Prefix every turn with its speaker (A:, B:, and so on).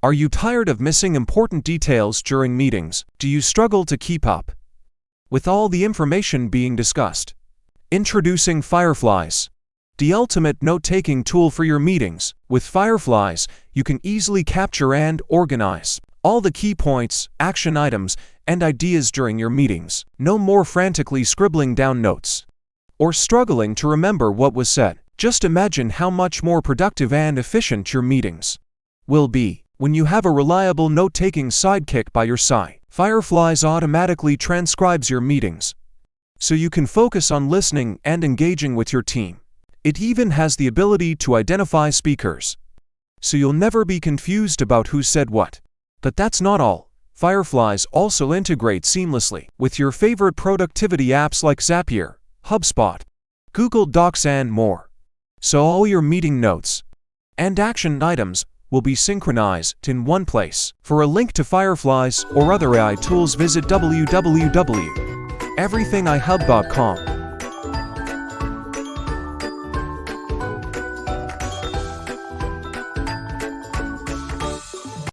A: Are you tired of missing important details during meetings? Do you struggle to keep up with all the information being discussed? Introducing Fireflies, the ultimate note-taking tool for your meetings. With Fireflies, you can easily capture and organize all the key points, action items, and ideas during your meetings. No more frantically scribbling down notes or struggling to remember what was said. Just imagine how much more productive and efficient your meetings will be when you have a reliable note-taking sidekick by your side. Fireflies automatically transcribes your meetings, so you can focus on listening and engaging with your team. It even has the ability to identify speakers, so you'll never be confused about who said what. But that's not all. Fireflies also integrate seamlessly with your favorite productivity apps like Zapier, HubSpot, Google Docs, and more. So all your meeting notes and action items will be synchronized in one place. For a link to Fireflies or other AI tools, visit www.everythingihub.com.